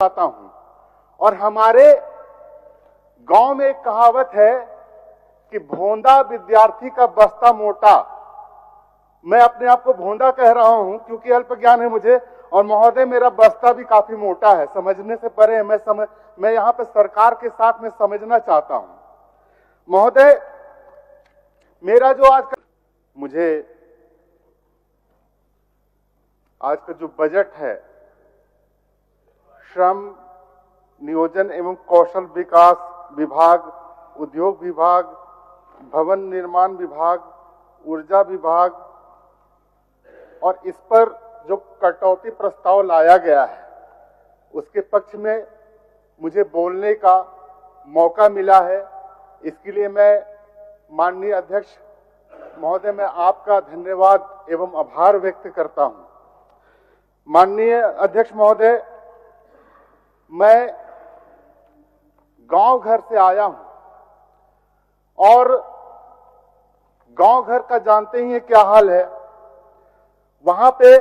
आता हूं। और हमारे गांव में एक कहावत है कि भोंदा विद्यार्थी का बस्ता मोटा। मैं अपने आप को भोंदा कह रहा हूं क्योंकि अल्प ज्ञान है मुझे, और महोदय मेरा बस्ता भी काफी मोटा है, समझने से परे है। मैं यहां पे सरकार के साथ में समझना चाहता हूं। महोदय, मेरा जो मुझे आज का जो बजट है, श्रम नियोजन एवं कौशल विकास विभाग, उद्योग विभाग, भवन निर्माण विभाग, ऊर्जा विभाग, और इस पर जो कटौती प्रस्ताव लाया गया है उसके पक्ष में मुझे बोलने का मौका मिला है। इसके लिए मैं माननीय अध्यक्ष महोदय, मैं आपका धन्यवाद एवं आभार व्यक्त करता हूं। माननीय अध्यक्ष महोदय, मैं गांव घर से आया हूं और गांव घर का जानते ही हैं क्या हाल है। वहां पे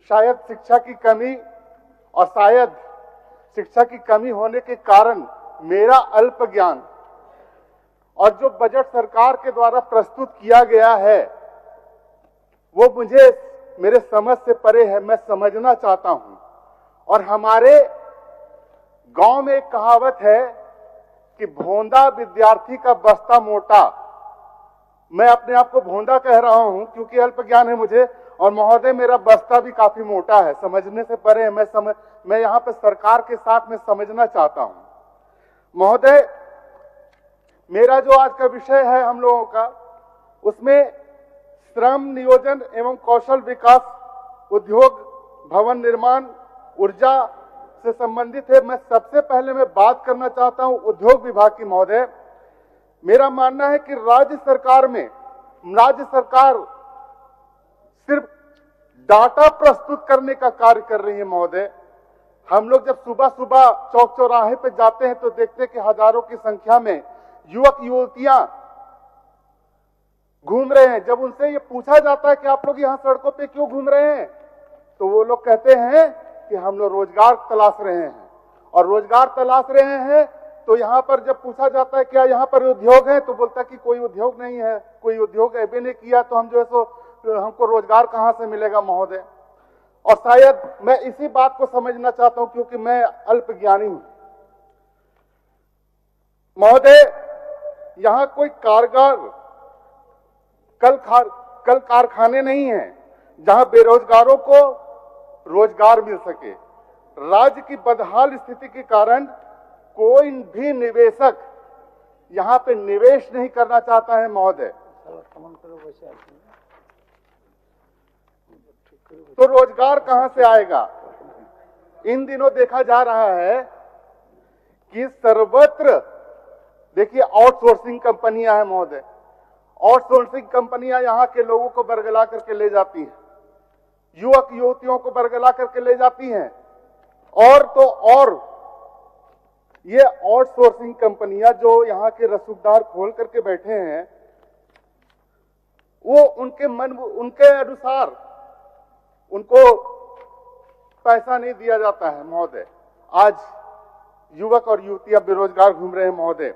शायद शिक्षा की कमी और शायद शिक्षा की कमी होने के कारण मेरा अल्प ज्ञान और जो बजट सरकार के द्वारा प्रस्तुत किया गया है वो मुझे मेरे समझ से परे है। मैं समझना चाहता हूं। और हमारे गांव में एक कहावत है कि भोंदा विद्यार्थी का बस्ता मोटा। मैं अपने आप को भोंदा कह रहा हूं क्योंकि अल्प ज्ञान है मुझे, और महोदय मेरा बस्ता भी काफी मोटा है, समझने से परे है। मैं यहां पे सरकार के साथ में समझना चाहता हूं। महोदय, मेरा जो आज का विषय है हम लोगों का, उसमें श्रम नियोजन एवं कौशल विकास, उद्योग, भवन निर्माण, ऊर्जा से संबंधित है। मैं सबसे पहले मैं बात करना चाहता हूं उद्योग विभाग की। महोदय, मेरा मानना है कि राज्य सरकार सिर्फ डाटा प्रस्तुत करने का कार्य कर रही है। महोदय, हम लोग जब सुबह सुबह चौक चौराहे पे जाते हैं तो देखते हैं कि हजारों की संख्या में युवक युवतियां घूम रहे हैं। जब उनसे ये पूछा जाता है कि आप लोग यहां सड़कों पे क्यों घूम रहे हैं, तो वो लोग कहते हैं कि हम लोग रोजगार तलाश रहे हैं। और रोजगार तलाश रहे हैं तो यहां पर जब पूछा जाता है क्या यहां पर उद्योग है, तो बोलता है कि कोई उद्योग नहीं है, कोई उद्योग अभी नहीं किया तो हम जो है सो हमको रोजगार कहां से मिलेगा महोदय। और शायद मैं इसी बात को समझना चाहता हूं क्योंकि मैं अल्प ज्ञानी हूं। महोदय, यहां कोई कल कारखाने नहीं हैं जहां बेरोजगारों को रोजगार मिल सके। राज्य की बदहाल स्थिति के कारण कोई भी निवेशक यहां पे निवेश नहीं करना चाहता है। महोदय, तो रोजगार कहां से आएगा? इन दिनों देखा जा रहा है कि सर्वत्र देखिए आउटसोर्सिंग कंपनियां हैं। महोदय, आउटसोर्सिंग कंपनियां यहां के लोगों को बरगला करके ले जाती हैं, युवक युवतियों को बरगला करके ले जाती हैं। और ये आउटसोर्सिंग कंपनियां जो यहां के रसूखदार खोल करके बैठे हैं, वो उनके अनुसार उनको पैसा नहीं दिया जाता है। महोदय, आज युवक और युवतियां बेरोजगार घूम रहे हैं। महोदय,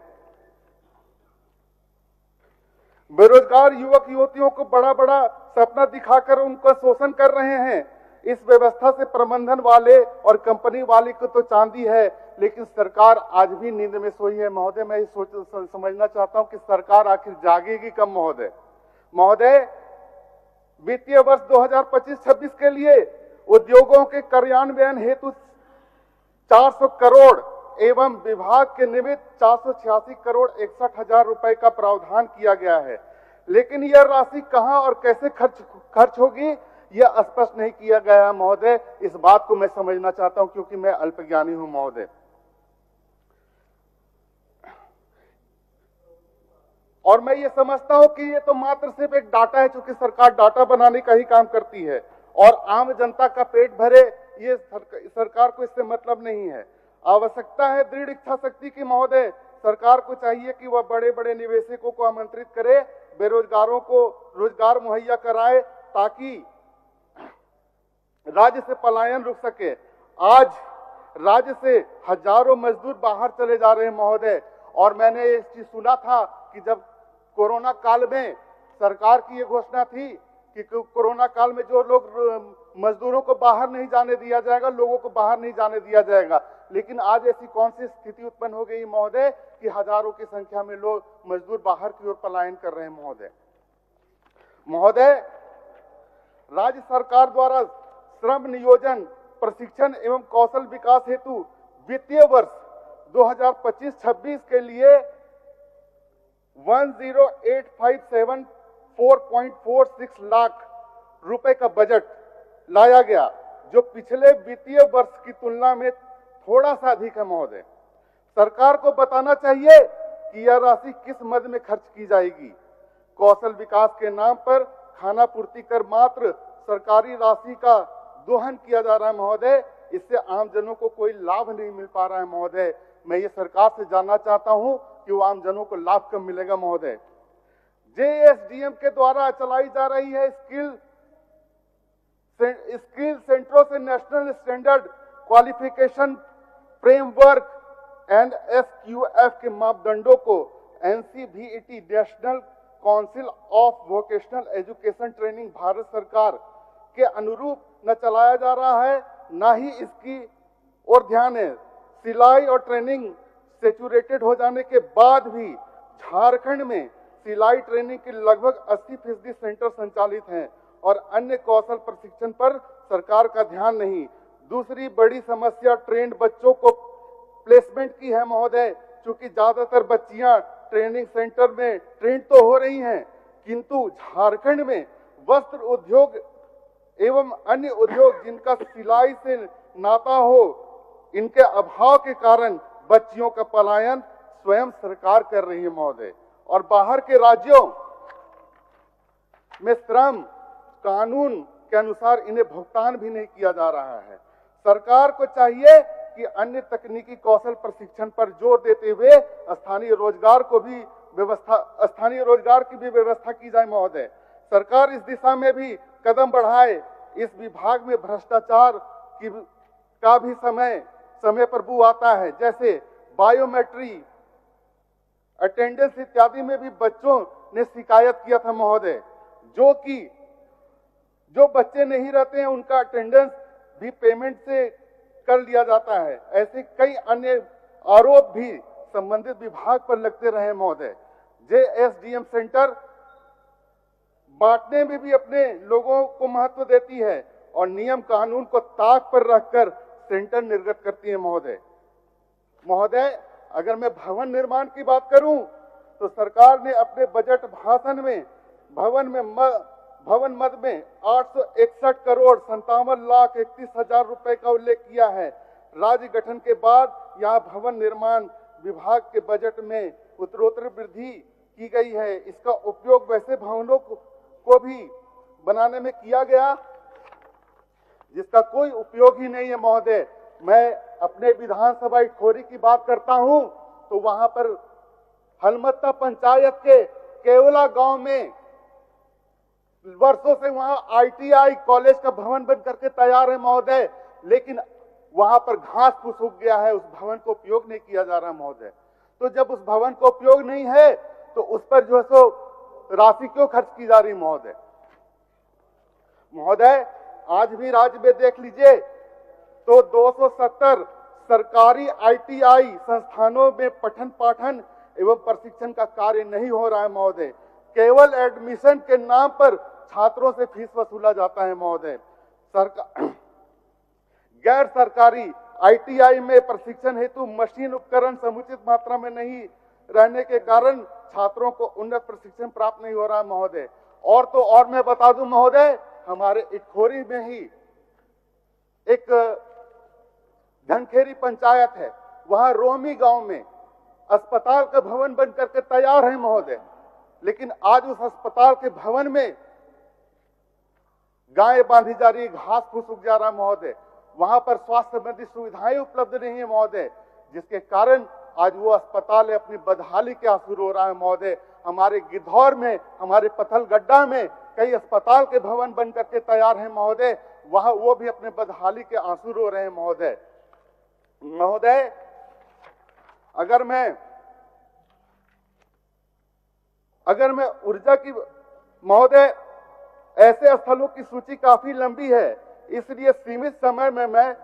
बेरोजगार युवक युवतियों को बड़ा बड़ा सपना दिखाकर उनका शोषण कर रहे हैं। इस व्यवस्था से प्रबंधन वाले और कंपनी वाले को तो चांदी है, लेकिन सरकार आज भी नींद में सोई है। महोदय, मैं समझना चाहता हूं कि सरकार आखिर जागेगी कब? महोदय, वित्तीय वर्ष 2025-26 के लिए उद्योगों के कार्यान्वयन हेतु 400 करोड़ एवं विभाग के निमित्त 486 करोड़ 61 हजार रुपए का प्रावधान किया गया है, लेकिन यह राशि कहां और कैसे खर्च होगी यह स्पष्ट नहीं किया गया है। महोदय, इस बात को मैं समझना चाहता हूं क्योंकि मैं अल्पज्ञानी हूं। महोदय, और मैं ये समझता हूं कि ये तो मात्र सिर्फ एक डाटा है, क्योंकि सरकार डाटा बनाने का ही काम करती है और आम जनता का पेट भरे ये सरकार को इससे मतलब नहीं है। आवश्यकता है दृढ़ इच्छा शक्ति की। महोदय, सरकार को चाहिए कि वह बड़े बड़े निवेशकों को आमंत्रित करे, बेरोजगारों को रोजगार मुहैया कराए ताकि राज्य से पलायन रुक सके। आज राज्य से हजारों मजदूर बाहर चले जा रहे हैं महोदय। और मैंने ये चीज सुना था कि जब कोरोना काल में सरकार की ये घोषणा थी कि कोरोना काल में जो लोग मजदूरों को बाहर नहीं जाने दिया जाएगा, लोगों को बाहर नहीं जाने दिया जाएगा, लेकिन आज ऐसी कौन सी स्थिति उत्पन्न हो गई महोदय कि हजारों की संख्या में लोग मजदूर बाहर की ओर पलायन कर रहे हैं महोदय। राज्य सरकार द्वारा श्रम नियोजन, प्रशिक्षण एवं कौशल विकास हेतु वित्तीय वर्ष 2025-26 के लिए 108,574.46 लाख रुपए का बजट लाया गया, जो पिछले वित्तीय वर्ष की तुलना में थोड़ा सा अधिक है महोदय। सरकार को बताना चाहिए कि यह राशि किस मद में खर्च की जाएगी। कौशल विकास के नाम पर खाना पूर्ति कर मात्र सरकारी राशि का दोहन किया जा रहा है महोदय। इससे आमजनों को कोई लाभ नहीं मिल पा रहा है महोदय। मैं ये सरकार से जानना चाहता हूं कि वो आमजनों को लाभ कब मिलेगा महोदय। जेएसडीएम के द्वारा चलाई जा रही है स्किल सेंटरों से national standard qualification framework NSQF के मापदंडों को NCVET national council of vocational education training Bharat सरकार के अनुरूप न चलाया जा रहा है, न ही इसकी ओर ध्यान है। सिलाई और ट्रेनिंग सेचुरेटेड हो जाने के बाद भी झारखंड में सिलाई ट्रेनिंग के लगभग 80% सेंटर संचालित हैं और अन्य कौशल प्रशिक्षण पर सरकार का ध्यान नहीं। दूसरी बड़ी समस्या ट्रेंड बच्चों को प्लेसमेंट की है महोदय। चूंकि ज्यादातर बच्चियां ट्रेनिंग सेंटर में ट्रेंड तो हो रही हैं, किंतु झारखंड में वस्त्र उद्योग एवं अन्य उद्योग जिनका सिलाई से नाता हो, इनके अभाव के कारण बच्चियों का पलायन स्वयं सरकार कर रही है महोदय। और बाहर के राज्यों में श्रम कानून के अनुसार इन्हें भुगतान भी नहीं किया जा रहा है। सरकार को चाहिए कि अन्य तकनीकी कौशल प्रशिक्षण पर जोर देते हुए स्थानीय रोजगार की भी व्यवस्था की जाए महोदय। सरकार इस दिशा में भी कदम बढ़ाए। इस विभाग में भ्रष्टाचार का भी समय पर बू आता है, जैसे बायोमेट्री, अटेंडेंस इत्यादि में भी बच्चों ने शिकायत किया था महोदय। जो बच्चे नहीं रहते हैं उनका अटेंडेंस भी पेमेंट से कर लिया जाता है। ऐसे कई अन्य आरोप भी संबंधित विभाग पर लगते रहे महोदय। जेएसडीएम सेंटर बांटने में भी अपने लोगों को महत्व देती है और नियम कानून को ताक पर रखकर सेंटर निर्गत करती है महोदय। अगर मैं भवन निर्माण की बात करूं तो सरकार ने अपने बजट भाषण में भवन मद में 861 करोड़ 57,31,000 रुपए का उल्लेख किया है। राज्य गठन के बाद यहां भवन निर्माण विभाग के बजट में उत्तरोत्तर वृद्धि की गई है। इसका उपयोग वैसे भवनों को भी बनाने में किया गया जिसका कोई उपयोग ही नहीं है महोदय। मैं अपने विधानसभा इटखोरी की बात करता हूं तो वहां पर हलमत्ता पंचायत के केवला गांव में वर्षों से वहां ITI कॉलेज का भवन बन करके तैयार है महोदय, लेकिन वहां पर घास फूस उग गया है, उस भवन को उपयोग नहीं किया जा रहा महोदय। तो जब उस भवन को उपयोग नहीं है तो उस पर जो है सो राशि क्यों खर्च की जा रही महोदय। आज भी राज्य में देख लीजिए तो 270 सरकारी ITI संस्थानों में पठन पाठन एवं प्रशिक्षण का कार्य नहीं हो रहा है महोदय। केवल एडमिशन के नाम पर छात्रों से फीस वसूला जाता है महोदय। गैर सरकारी ITI में प्रशिक्षण हेतु मशीन उपकरण समुचित मात्रा में नहीं रहने के कारण छात्रों को उन्नत प्रशिक्षण प्राप्त नहीं हो रहा है महोदय। और तो और मैं बता दूं महोदय, हमारे इटखोरी में ही एक धनखेरी पंचायत है, वहां रोमी गांव में अस्पताल का भवन बन करके तैयार है महोदय, लेकिन आज उस अस्पताल के भवन में गाय बांधी जा रही, घास फूस उग जा रहा है महोदय। वहां पर स्वास्थ्य संबंधी सुविधाएं उपलब्ध नहीं है महोदय, जिसके कारण आज वो अस्पताल अपनी बदहाली के आंसू रो रहा है महोदय। हमारे गिद्धौर में, हमारे पथलगड्डा में कई अस्पताल के भवन बन करके तैयार हैं महोदय, वहां वो भी अपने बदहाली के आंसू रो रहे हैं महोदय। अगर मैं ऊर्जा की महोदय, ऐसे स्थलों की सूची काफी लंबी है, इसलिए सीमित समय में मैं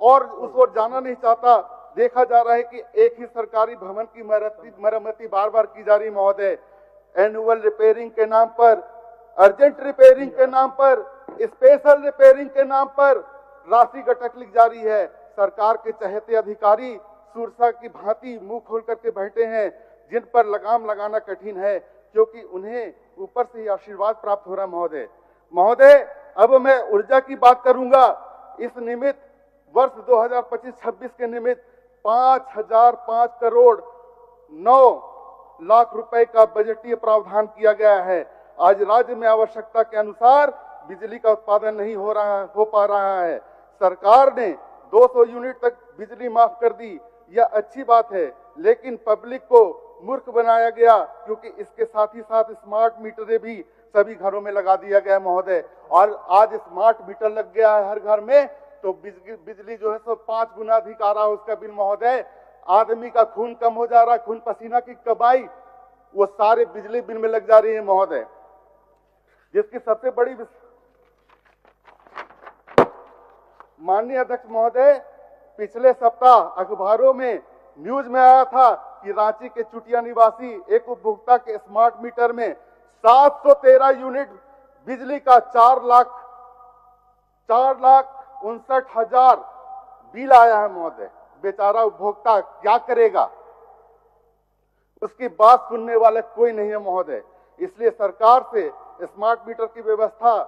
और उस ओर जाना नहीं चाहता। देखा जा रहा है कि एक ही सरकारी भवन की मरम्मती बार बार की जा रही महोदय। एनुअल रिपेयरिंग के नाम पर, अर्जेंट रिपेयरिंग के नाम पर, स्पेशल रिपेयरिंग के नाम पर राशि गटकली जारी है। सरकार के चहेते अधिकारी सुरसा की भांति मुंह खोल करके बैठे हैं, जिन पर लगाम लगाना कठिन है, क्योंकि उन्हें ऊपर से ही आशीर्वाद प्राप्त हो रहा महोदय। अब मैं ऊर्जा की बात करूंगा। इस निमित्त वर्ष 2025-26 के निमित्त 5,005 करोड़ 9 लाख रुपए का बजटीय प्रावधान किया गया है। आज राज्य में आवश्यकता के अनुसार बिजली का उत्पादन नहीं हो पा रहा है। सरकार ने 200 यूनिट तक बिजली माफ कर दी, यह अच्छी बात है, लेकिन पब्लिक को मूर्ख बनाया गया, क्योंकि इसके साथ ही साथ स्मार्ट मीटरें भी सभी घरों में लगा दिया गया महोदय। और आज स्मार्ट मीटर लग गया है हर घर में, तो बिजली जो है सो 5 गुना अधिक आ रहा है उसका बिल महोदय। आदमी का खून कम हो जा रहा है, खून पसीना की कमाई वो सारे बिजली बिल में लग जा रही है महोदय। जिसकी सबसे बड़ी माननीय अध्यक्ष महोदय, पिछले सप्ताह अखबारों में न्यूज में आया था कि रांची के चुटिया निवासी एक उपभोक्ता के स्मार्ट मीटर में 713 यूनिट बिजली का 4,59,000 बिल आया है महोदय। बेचारा उपभोक्ता क्या करेगा, उसकी बात सुनने वाला कोई नहीं है महोदय। इसलिए सरकार से स्मार्ट मीटर की व्यवस्था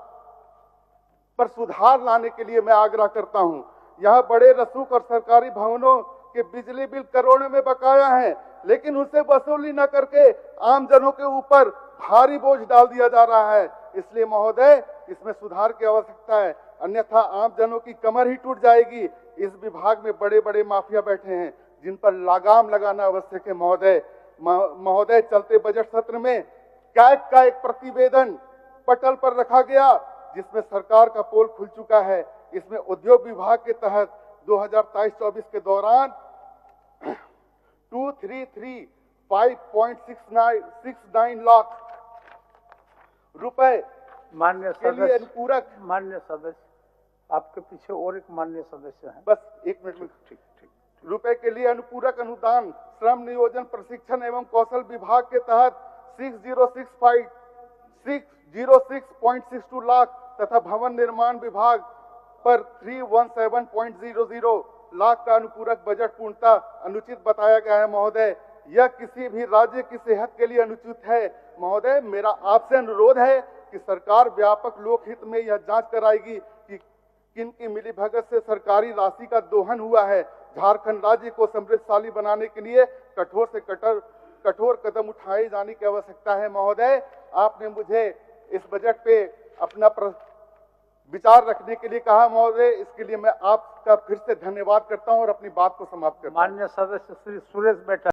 पर सुधार लाने के लिए मैं आग्रह करता हूं। यहाँ बड़े रसूख और सरकारी भवनों के बिजली बिल करोड़ों में बकाया है, लेकिन उनसे वसूली न करके आम जनों के ऊपर भारी बोझ डाल दिया जा रहा है। इसलिए महोदय, इसमें सुधार की आवश्यकता है, अन्यथा आम जनों की कमर ही टूट जाएगी। इस विभाग में बड़े बड़े माफिया बैठे हैं, जिन पर लगाम लगाना आवश्यक है महोदय। चलते बजट सत्र में कैग का एक प्रतिवेदन पटल पर रखा गया, जिसमें सरकार का पोल खुल चुका है। इसमें उद्योग विभाग के तहत 2023-24 के दौरान 233.569 लाख रुपए माननीय के लिए अनुपूरक। माननीय सदस्य, आपके पीछे और एक माननीय सदस्य हैं। बस एक मिनट में। ठीक रुपए के लिए अनुपूरक अनुदान श्रम नियोजन प्रशिक्षण एवं कौशल विभाग के तहत 606.62 लाख तथा भवन निर्माण विभाग पर 317.00 लाख का अनुपूरक बजट पूर्णतः अनुचित बताया गया है महोदय। यह किसी भी राज्य की सेहत के लिए अनुचित है महोदय। मेरा आपसे अनुरोध है कि सरकार व्यापक लोकहित में यह जांच कराएगी कि किन की मिलीभगत से सरकारी राशि का दोहन हुआ है। झारखंड राज्य को समृद्धशाली बनाने के लिए कठोर से कठोर कदम उठाए जाने की आवश्यकता है महोदय। आपने मुझे इस बजट पे अपना विचार रखने के लिए कहा महोदय, इसके लिए मैं आपका फिर से धन्यवाद करता हूं और अपनी बात को समाप्त करता हूं। माननीय सदस्य श्री सुरेश बैठा।